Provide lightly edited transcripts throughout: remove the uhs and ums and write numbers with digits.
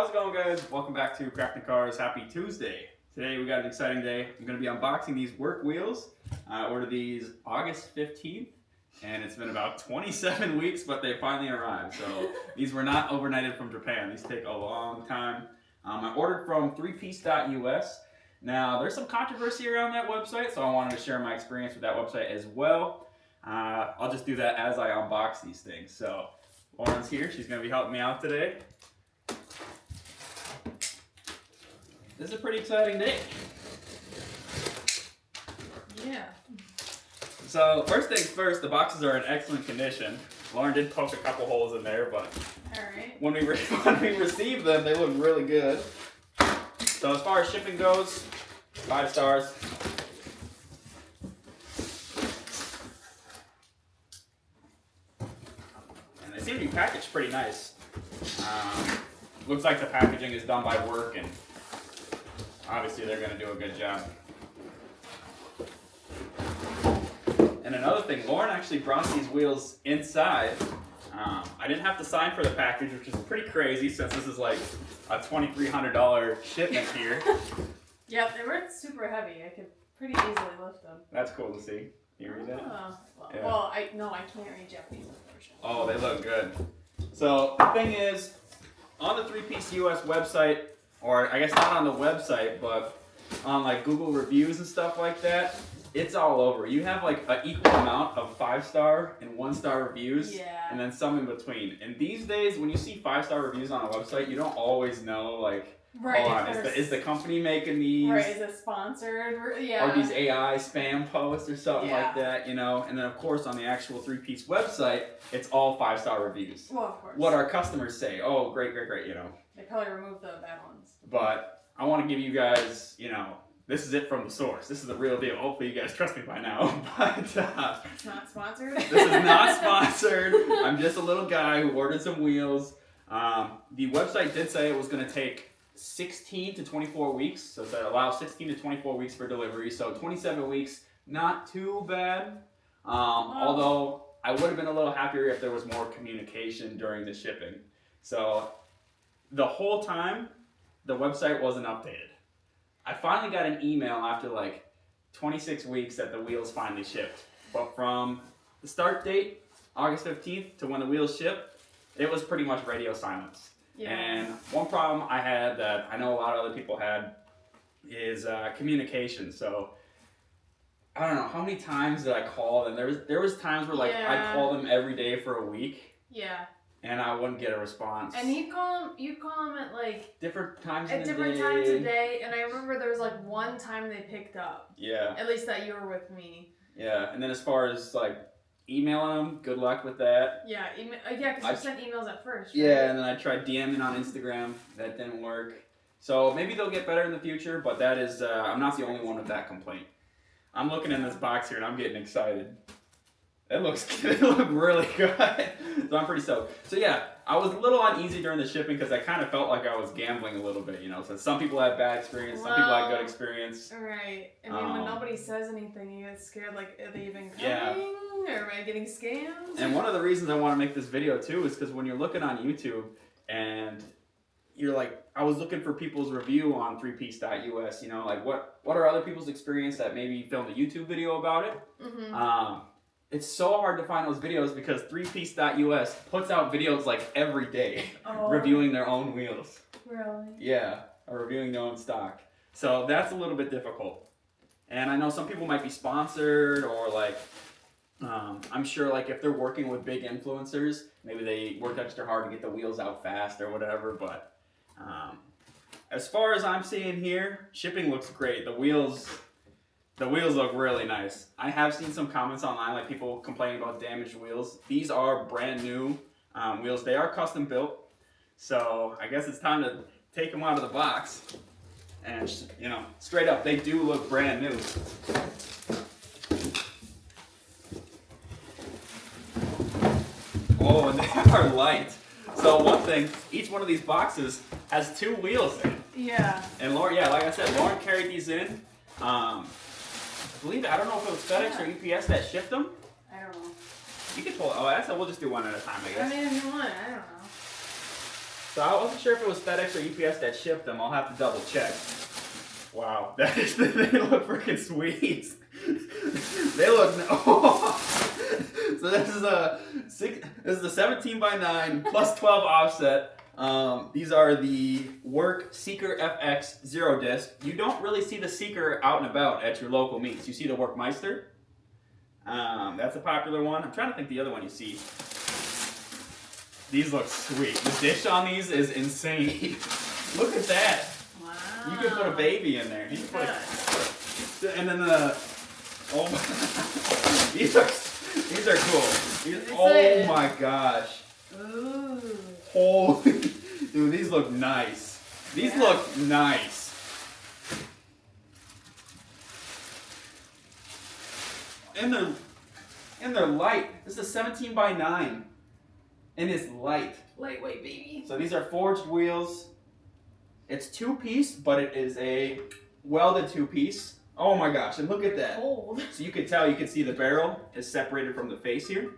How's it going, guys? Welcome back to Crafting Cars. Happy Tuesday. Today we got an exciting day. I'm going to be unboxing these work wheels. I ordered these August 15th, and it's been about 27 weeks, but they finally arrived. So these were not overnighted from Japan. These take a long time. I ordered from threepiece.us. Now, there's some controversy around that website, so I wanted to share my experience with that website as well. I'll just do that as I unbox these things. So Lauren's here. She's going to be helping me out today. This is a pretty exciting day. Yeah. So first things first, the boxes are in excellent condition. Lauren did poke a couple holes in there, but Alright. when we received them, they look really good. So as far as shipping goes, 5 stars. And they seem to be packaged pretty nice. Looks like the packaging is done by work, and obviously they're going to do a good job. And another thing, Lauren actually brought these wheels inside. I didn't have to sign for the package, which is pretty crazy since this is like a $2,300 shipment here. Yep, they weren't super heavy. I could pretty easily lift them. That's cool to see. Can you read that? Well, Yeah. well, I can't read Japanese, unfortunately. Oh, they look good. So the thing is, on the Three-Piece US website, or I guess not on the website, but on like Google reviews and stuff like that, it's all over. You have like an equal amount of 5-star and 1-star reviews, and then some in between. And these days, when you see 5-star reviews on a website, you don't always know like, right, hold on, is the company making these? Right, is it sponsored? Yeah. Or these AI spam posts or something Yeah. like that, you know? And then of course on the actual Three-Piece website, it's all 5-star reviews. Well, of course. What our customers say, oh, great, great, great, you know. They probably removed the bad ones. But I want to give you guys, you know, this is it from the source. This is the real deal. Hopefully you guys trust me by now. But It's not sponsored? this is not sponsored. I'm just a little guy who ordered some wheels. The website did say it was going to take 16 to 24 weeks. So it allows 16 to 24 weeks for delivery. So 27 weeks, not too bad. Although I would have been a little happier if there was more communication during the shipping. So the whole time, the website wasn't updated. I finally got an email after like 26 weeks that the wheels finally shipped. But from the start date, August 15th, to when the wheels shipped, it was pretty much radio silence. Yeah. And one problem I had that I know a lot of other people had is communication. So I don't know how many times did I call them. There was times where like I'd call them every day for a week. Yeah. And I wouldn't get a response. And you'd call them at like different times at different times a day. And I remember there was like one time they picked up. Yeah. At least that you were with me. Yeah. And then as far as like emailing them, good luck with that. Yeah, because you sent emails at first. Right? Yeah, and then I tried DMing on Instagram. That didn't work. So maybe they'll get better in the future, but that is, I'm not the only one with that complaint. I'm looking in this box here and I'm getting excited. It look really good. So I'm pretty stoked. So yeah, I was a little uneasy during the shipping because I kind of felt like I was gambling a little bit, you know. So some people had bad experience, some people had good experience. Right. I mean, when nobody says anything, you get scared. Like, are they even coming? Yeah. Or am I getting scammed? And one of the reasons I want to make this video too is because when you're looking on YouTube and you're like, I was looking for people's review on threepiece.us, you know, like what are other people's experience that maybe filmed a YouTube video about it? Mm-hmm. It's so hard to find those videos because threepiece.us puts out videos like every day reviewing their own wheels. Really? Yeah, or reviewing their own stock. So that's a little bit difficult. And I know some people might be sponsored or like, I'm sure like if they're working with big influencers, maybe they work extra hard to get the wheels out fast or whatever. But as far as I'm seeing here, shipping looks great. The wheels look really nice. I have seen some comments online, like people complaining about damaged wheels. These are brand new wheels. They are custom built. So I guess it's time to take them out of the box. And, you know, straight up, they do look brand new. Oh, and they are light. So one thing, each one of these boxes has 2 wheels in it. Yeah. And Lauren, yeah, like I said, Lauren carried these in. I don't know if it was FedEx or UPS that shipped them. I don't know. You can pull it. Oh, we'll just do one at a time, I guess. I mean, if you want, I don't know. So I wasn't sure if it was FedEx or UPS that shipped them. I'll have to double check. Wow, they look freaking sweet. They look. So this is a 17x9 plus 12 offset. These are the Work Seeker FX 0 disc. You don't really see the Seeker out and about at your local meets. You see the Workmeister. That's a popular one. I'm trying to think the other one you see. These look sweet. The dish on these is insane. Look at that. Wow. You could put a baby in there. You could put and then oh my, these are cool. Oh my gosh. Ooh. Holy, dude, these look nice. These look nice. And they're light. This is a 17x9. And it's light. Lightweight, baby. So these are forged wheels. It's 2-piece, but it is a welded 2-piece. Oh my gosh, and look at that. Cold. So you can tell, you can see the barrel is separated from the face here.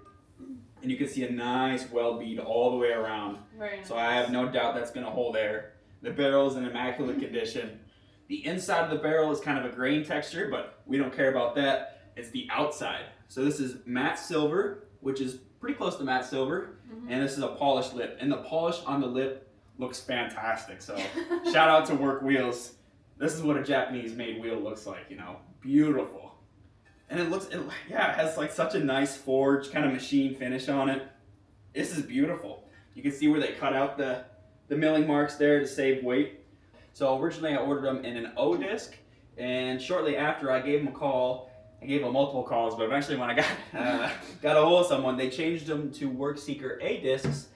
And you can see a nice weld bead all the way around. Very nice. So I have no doubt that's going to hold air. The barrel is in immaculate condition. The inside of the barrel is kind of a grain texture, but we don't care about that. It's the outside. So this is matte silver, which is pretty close to matte silver. And this is a polished lip. And the polish on the lip looks fantastic. So shout out to Work Wheels. This is what a Japanese made wheel looks like, you know. Beautiful. And it has like such a nice forged kind of machine finish on it. This is beautiful. You can see where they cut out the milling marks there to save weight. So originally I ordered them in an O disc, and shortly after I gave them a call. I gave them multiple calls, but eventually when I got a hold of someone, they changed them to Work Seeker A discs,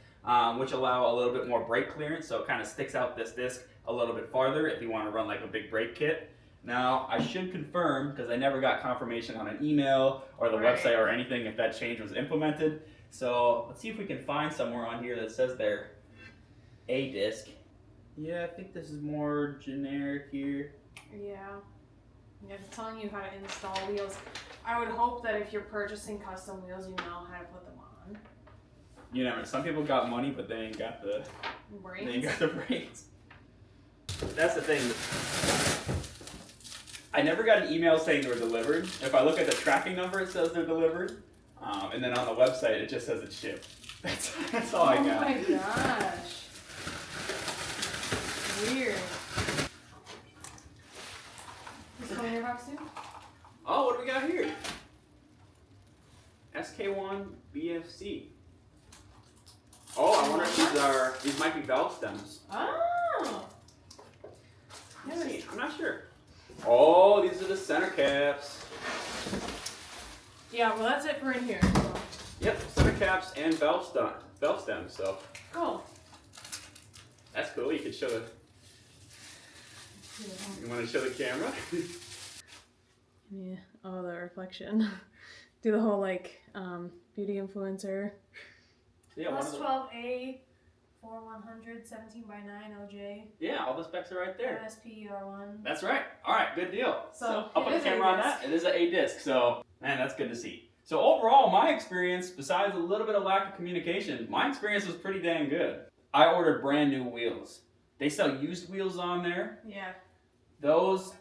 which allow a little bit more brake clearance, so it kind of sticks out this disc a little bit farther if you want to run like a big brake kit. Now, I should confirm, because I never got confirmation on an email or the website or anything if that change was implemented. So let's see if we can find somewhere on here that says they're A disc. Yeah, I think this is more generic here. Yeah. Yeah, it's telling you how to install wheels. I would hope that if you're purchasing custom wheels, you know how to put them on. You know, some people got money, but they ain't got the brains. They ain't got the brains. That's the thing. I never got an email saying they were delivered. If I look at the tracking number, it says they're delivered, and then on the website, it just says it's shipped. That's all I got. Oh my gosh. Weird. Is this one in your box too? Oh, what do we got here? SK1 BFC. Oh, I wonder if these might be valve stems. Oh. Let's see. I'm not sure. Oh, these are the center caps. Yeah, well that's it for in here. So. Yep, center caps and valve stems. So. Cool. That's cool. You can show the. You want to show the camera? Yeah. Oh, the reflection. Do the whole like beauty influencer. Yeah. Plus 12A, 4100, 17x9 OJ. Yeah, all the specs are right there. MSPR1. That's right. All right, good deal. So I'll put the camera on that. It is an A disc. So man, that's good to see. So overall, my experience, besides a little bit of lack of communication, my experience was pretty dang good. I ordered brand new wheels. They sell used wheels on there. Yeah. Those,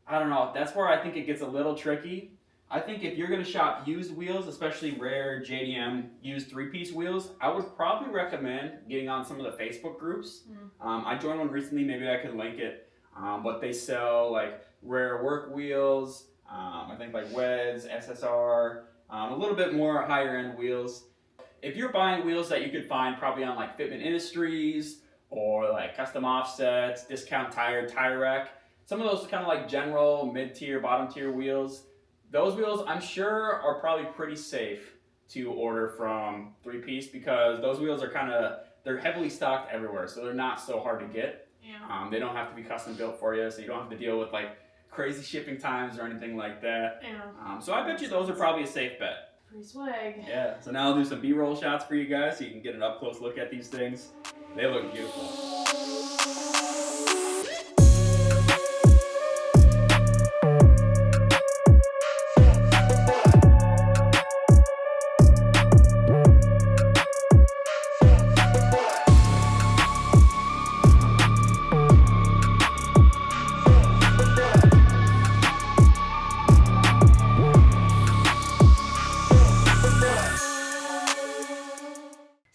I don't know, that's where I think it gets a little tricky. I think if you're going to shop used wheels, especially rare JDM used 3-piece wheels, I would probably recommend getting on some of the Facebook groups. I joined one recently, maybe I could link it. But they sell like rare work wheels, I think like WEDs, SSR, a little bit more higher end wheels. If you're buying wheels that you could find probably on like Fitment Industries, or like Custom Offsets, Discount Tire, Tire Rack. Some of those are kind of like general, mid-tier, bottom-tier wheels. Those wheels, I'm sure, are probably pretty safe to order from 3-piece because those wheels are they're heavily stocked everywhere, so they're not so hard to get. Yeah. They don't have to be custom built for you, so you don't have to deal with like crazy shipping times or anything like that. Yeah. So I bet you those are probably a safe bet. Free swag. Yeah, so now I'll do some B-roll shots for you guys so you can get an up-close look at these things. They look beautiful.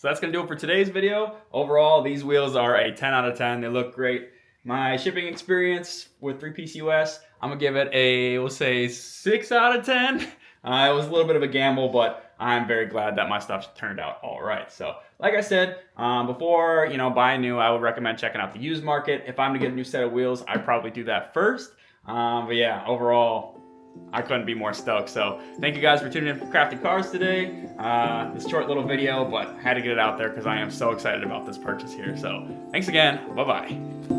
that's going to do it for today's video. Overall, these wheels are a 10 out of 10. They look great. My shipping experience with 3Piece US, I'm going to give it a, we'll say 6 out of 10. It was a little bit of a gamble, but I'm very glad that my stuff turned out all right. So, like I said, before buying new, I would recommend checking out the used market. If I'm to get a new set of wheels, I'd probably do that first. But yeah, overall, I couldn't be more stoked. So, thank you guys for tuning in for Crafted Cars today. This short little video, but I had to get it out there because I am so excited about this purchase here. So, thanks again. Bye-bye.